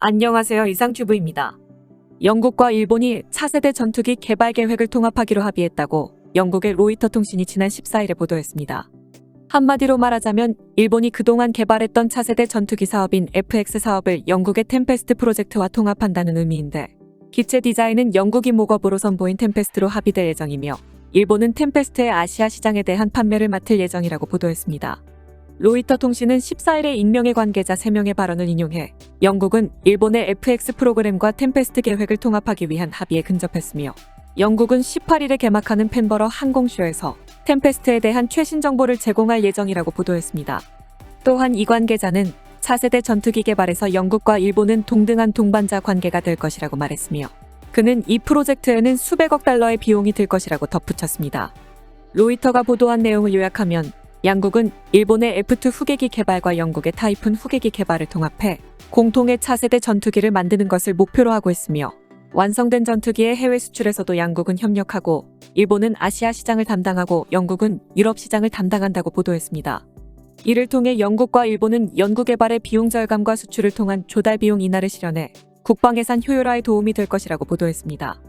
안녕하세요. 이상튜브입니다. 영국과 일본이 차세대 전투기 개발 계획을 통합하기로 합의했다고 영국의 로이터 통신이 지난 14일에 보도했습니다. 한마디로 말하자면 일본이 그동안 개발했던 차세대 전투기 사업인 FX 사업을 영국의 템페스트 프로젝트와 통합한다는 의미인데, 기체 디자인은 영국이 목업으로 선보인 템페스트로 합의될 예정이며 일본은 템페스트의 아시아 시장에 대한 판매를 맡을 예정이라고 보도했습니다. 로이터 통신은 14일에 익명의 관계자 3명의 발언을 인용해 영국은 일본의 FX 프로그램과 템페스트 계획을 통합하기 위한 합의에 근접했으며, 영국은 18일에 개막하는 펜버러 항공쇼에서 템페스트에 대한 최신 정보를 제공할 예정이라고 보도했습니다. 또한 이 관계자는 차세대 전투기 개발에서 영국과 일본은 동등한 동반자 관계가 될 것이라고 말했으며, 그는 이 프로젝트에는 수백억 달러의 비용이 들 것이라고 덧붙였습니다. 로이터가 보도한 내용을 요약하면 양국은 일본의 F2 후계기 개발과 영국의 타이푼 후계기 개발을 통합해 공통의 차세대 전투기를 만드는 것을 목표로 하고 있으며, 완성된 전투기의 해외 수출에서도 양국은 협력하고 일본은 아시아 시장을 담당하고 영국은 유럽 시장을 담당한다고 보도했습니다. 이를 통해 영국과 일본은 연구개발의 비용 절감과 수출을 통한 조달 비용 인하를 실현해 국방 예산 효율화에 도움이 될 것이라고 보도했습니다.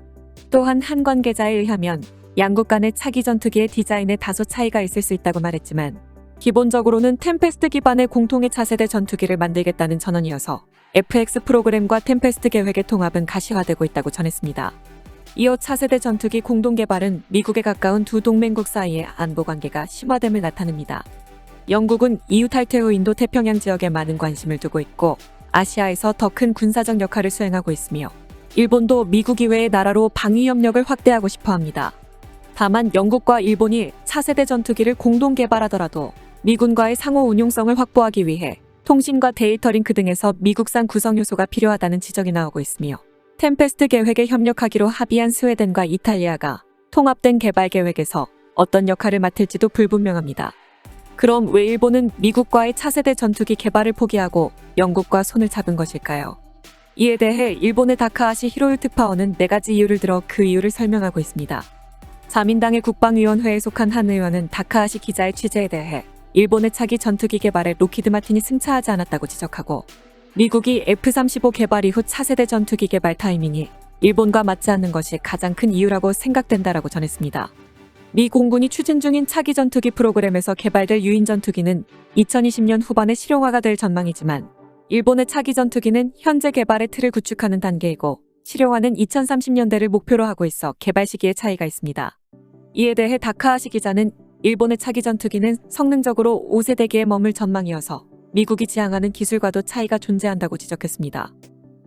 또한 한 관계자에 의하면 양국 간의 차기 전투기의 디자인에 다소 차이가 있을 수 있다고 말했지만, 기본적으로는 템페스트 기반의 공통의 차세대 전투기를 만들겠다는 전언이어서 FX 프로그램과 템페스트 계획의 통합은 가시화되고 있다고 전했습니다. 이어 차세대 전투기 공동 개발은 미국에 가까운 두 동맹국 사이의 안보 관계가 심화됨을 나타냅니다. 영국은 EU 탈퇴 후 인도 태평양 지역에 많은 관심을 두고 있고 아시아에서 더 큰 군사적 역할을 수행하고 있으며, 일본도 미국 이외의 나라로 방위 협력을 확대하고 싶어 합니다. 다만 영국과 일본이 차세대 전투기를 공동 개발하더라도 미군과의 상호 운용성을 확보하기 위해 통신과 데이터 링크 등에서 미국산 구성 요소가 필요하다는 지적이 나오고 있으며, 템페스트 계획에 협력하기로 합의한 스웨덴과 이탈리아가 통합된 개발 계획에서 어떤 역할을 맡을지도 불분명합니다. 그럼 왜 일본은 미국과의 차세대 전투기 개발을 포기하고 영국과 손을 잡은 것일까요? 이에 대해 일본의 다카하시 히로유 특파원은 4가지 이유를 들어 그 이유를 설명하고 있습니다. 자민당의 국방위원회에 속한 한 의원은 다카하시 기자의 취재에 대해 일본의 차기 전투기 개발에 록히드 마틴이 승차하지 않았다고 지적하고, 미국이 F-35 개발 이후 차세대 전투기 개발 타이밍이 일본과 맞지 않는 것이 가장 큰 이유라고 생각된다라고 전했습니다. 미 공군이 추진 중인 차기 전투기 프로그램에서 개발될 유인 전투기는 2020년 후반에 실용화가 될 전망이지만, 일본의 차기 전투기는 현재 개발의 틀을 구축하는 단계이고 실용화는 2030년대를 목표로 하고 있어 개발 시기에 차이가 있습니다. 이에 대해 다카하시 기자는 일본의 차기 전투기는 성능적으로 5세대기에 머물 전망이어서 미국이 지향하는 기술과도 차이가 존재한다고 지적했습니다.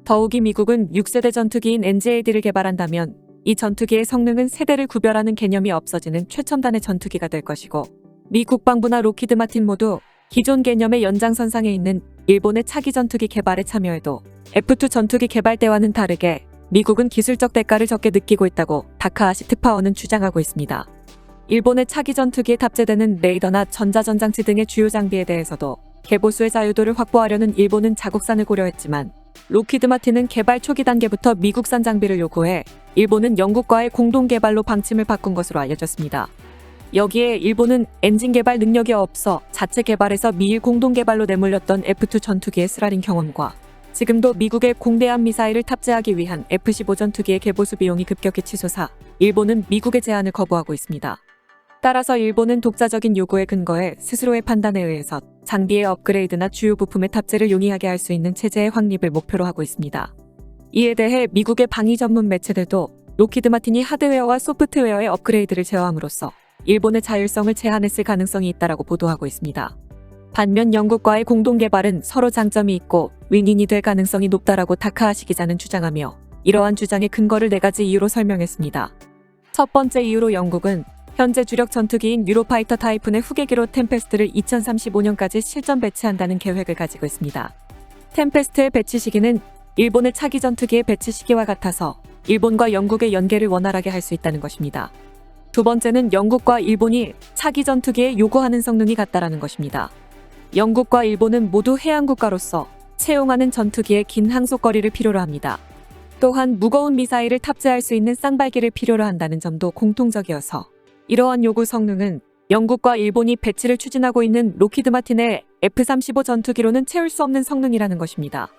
더욱이 미국은 6세대 전투기인 NGAD를 개발한다면 이 전투기의 성능은 세대를 구별하는 개념이 없어지는 최첨단의 전투기가 될 것이고, 미 국방부나 록히드 마틴 모두 기존 개념의 연장선상에 있는 일본의 차기 전투기 개발에 참여해도 F2 전투기 개발 때와는 다르게 미국은 기술적 대가를 적게 느끼고 있다고 다카하시 특파원은 주장하고 있습니다. 일본의 차기 전투기에 탑재되는 레이더나 전자전장치 등의 주요 장비에 대해서도 개보수의 자유도를 확보하려는 일본은 자국산을 고려했지만, 록히드 마틴은 개발 초기 단계부터 미국산 장비를 요구해 일본은 영국과의 공동 개발로 방침을 바꾼 것으로 알려졌습니다. 여기에 일본은 엔진 개발 능력이 없어 자체 개발해서 미일 공동 개발로 내몰렸던 F2 전투기의 쓰라린 경험과 지금도 미국의 공대함 미사일을 탑재하기 위한 F-15 전투기의 개보수 비용이 급격히 치솟아 일본은 미국의 제안을 거부하고 있습니다. 따라서 일본은 독자적인 요구에 근거해 스스로의 판단에 의해서 장비의 업그레이드나 주요 부품의 탑재를 용이하게 할 수 있는 체제의 확립을 목표로 하고 있습니다. 이에 대해 미국의 방위 전문 매체들도 록히드 마틴이 하드웨어와 소프트웨어의 업그레이드를 제어함으로써 일본의 자율성을 제한했을 가능성이 있다라고 보도하고 있습니다. 반면 영국과의 공동 개발은 서로 장점이 있고 윈윈이 될 가능성이 높다라고 다카하시 기자는 주장하며, 이러한 주장의 근거를 4가지 이유로 설명했습니다. 첫 번째 이유로 영국은 현재 주력 전투기인 유로파이터 타이푼의 후계기로 템페스트를 2035년까지 실전 배치한다는 계획을 가지고 있습니다. 템페스트의 배치 시기는 일본의 차기 전투기의 배치 시기와 같아서 일본과 영국의 연계를 원활하게 할 수 있다는 것입니다. 두 번째는 영국과 일본이 차기 전투기에 요구하는 성능이 같다라는 것입니다. 영국과 일본은 모두 해양국가로서 채용하는 전투기에 긴 항속거리를 필요로 합니다. 또한 무거운 미사일을 탑재할 수 있는 쌍발기를 필요로 한다는 점도 공통적이어서 이러한 요구 성능은 영국과 일본이 배치를 추진하고 있는 록히드 마틴의 F-35 전투기로는 채울 수 없는 성능이라는 것입니다.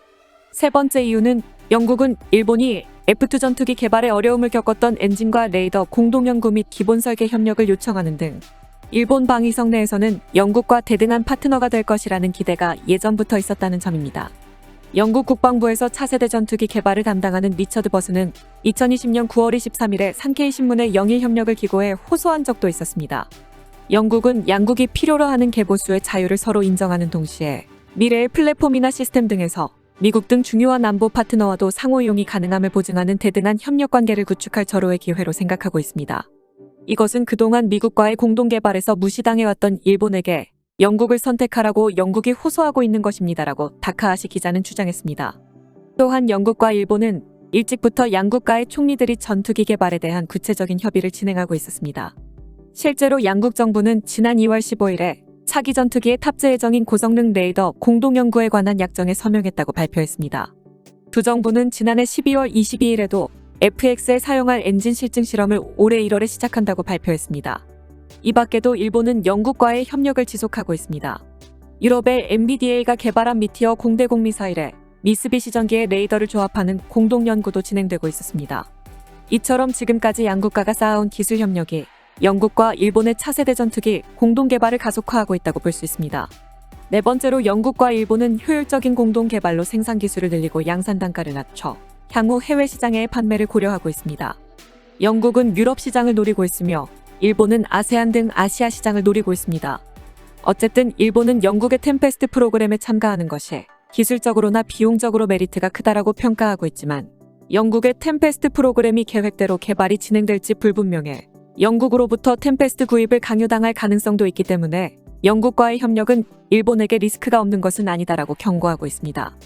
세 번째 이유는 영국은 일본이 F2 전투기 개발에 어려움을 겪었던 엔진과 레이더 공동 연구 및 기본 설계 협력을 요청하는 등 일본 방위성 내에서는 영국과 대등한 파트너가 될 것이라는 기대가 예전부터 있었다는 점입니다. 영국 국방부에서 차세대 전투기 개발을 담당하는 리처드 버스는 2020년 9월 23일에 산케이 신문에 영일 협력을 기고해 호소한 적도 있었습니다. 영국은 양국이 필요로 하는 개보수의 자유를 서로 인정하는 동시에 미래의 플랫폼이나 시스템 등에서 미국 등 중요한 안보 파트너와도 상호 이용이 가능함을 보증하는 대등한 협력 관계를 구축할 절호의 기회로 생각하고 있습니다. 이것은 그동안 미국과의 공동 개발에서 무시당해왔던 일본에게 영국을 선택하라고 영국이 호소하고 있는 것입니다라고 다카하시 기자는 주장했습니다. 또한 영국과 일본은 일찍부터 양국가의 총리들이 전투기 개발에 대한 구체적인 협의를 진행하고 있었습니다. 실제로 양국 정부는 지난 2월 15일에 차기 전투기의 탑재 예정인 고성능 레이더 공동 연구에 관한 약정에 서명했다고 발표했습니다. 두 정부는 지난해 12월 22일에도 FX에 사용할 엔진 실증 실험을 올해 1월에 시작한다고 발표했습니다. 이 밖에도 일본은 영국과의 협력을 지속하고 있습니다. 유럽의 MBDA가 개발한 미티어 공대공 미사일에 미쓰비시 전기의 레이더를 조합하는 공동 연구도 진행되고 있었습니다. 이처럼 지금까지 양국가가 쌓아온 기술 협력이 영국과 일본의 차세대 전투기 공동 개발을 가속화하고 있다고 볼 수 있습니다. 네 번째로 영국과 일본은 효율적인 공동 개발로 생산 기술을 늘리고 양산 단가를 낮춰 향후 해외 시장의 판매를 고려하고 있습니다. 영국은 유럽 시장을 노리고 있으며 일본은 아세안 등 아시아 시장을 노리고 있습니다. 어쨌든 일본은 영국의 템페스트 프로그램에 참가하는 것이 기술적으로나 비용적으로 메리트가 크다라고 평가하고 있지만 영국의 템페스트 프로그램이 계획대로 개발이 진행될지 불분명해 영국으로부터 템페스트 구입을 강요당할 가능성도 있기 때문에 영국과의 협력은 일본에게 리스크가 없는 것은 아니다라고 경고하고 있습니다.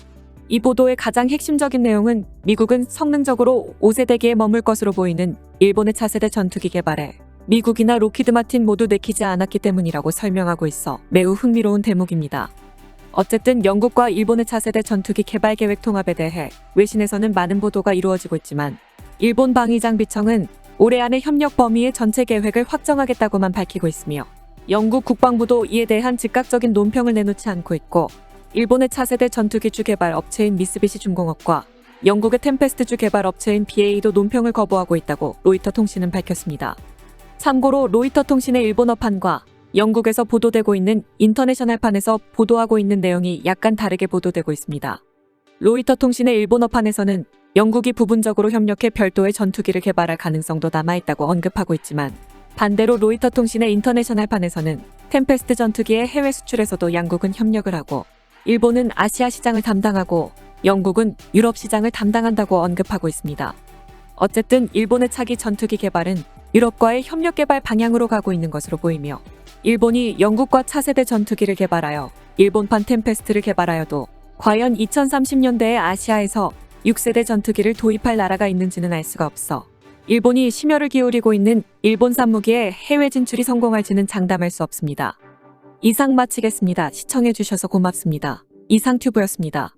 이 보도의 가장 핵심적인 내용은 미국은 성능적으로 5세대기에 머물 것으로 보이는 일본의 차세대 전투기 개발에 미국이나 로키드 마틴 모두 내키지 않았기 때문이라고 설명하고 있어 매우 흥미로운 대목입니다. 어쨌든 영국과 일본의 차세대 전투기 개발 계획 통합에 대해 외신에서는 많은 보도가 이루어지고 있지만 일본 방위장비청은 올해 안에 협력 범위의 전체 계획을 확정하겠다고만 밝히고 있으며 영국 국방부도 이에 대한 즉각적인 논평을 내놓지 않고 있고 일본의 차세대 전투기주 개발 업체인 미쓰비시 중공업과 영국의 템페스트주 개발 업체인 BA도 논평을 거부하고 있다고 로이터 통신은 밝혔습니다. 참고로 로이터 통신의 일본어판과 영국에서 보도되고 있는 인터내셔널판에서 보도하고 있는 내용이 약간 다르게 보도되고 있습니다. 로이터 통신의 일본어판에서는 영국이 부분적으로 협력해 별도의 전투기를 개발할 가능성도 남아있다고 언급하고 있지만 반대로 로이터 통신의 인터내셔널판에서는 템페스트 전투기의 해외 수출에서도 양국은 협력을 하고 일본은 아시아 시장을 담당하고 영국은 유럽 시장을 담당한다고 언급하고 있습니다. 어쨌든 일본의 차기 전투기 개발은 유럽과의 협력 개발 방향으로 가고 있는 것으로 보이며 일본이 영국과 차세대 전투기를 개발하여 일본판 템페스트를 개발하여도 과연 2030년대에 아시아에서 6세대 전투기를 도입할 나라가 있는지는 알 수가 없어 일본이 심혈을 기울이고 있는 일본산 무기의 해외 진출이 성공할지는 장담할 수 없습니다. 이상 마치겠습니다. 시청해주셔서 고맙습니다. 이상튜브였습니다.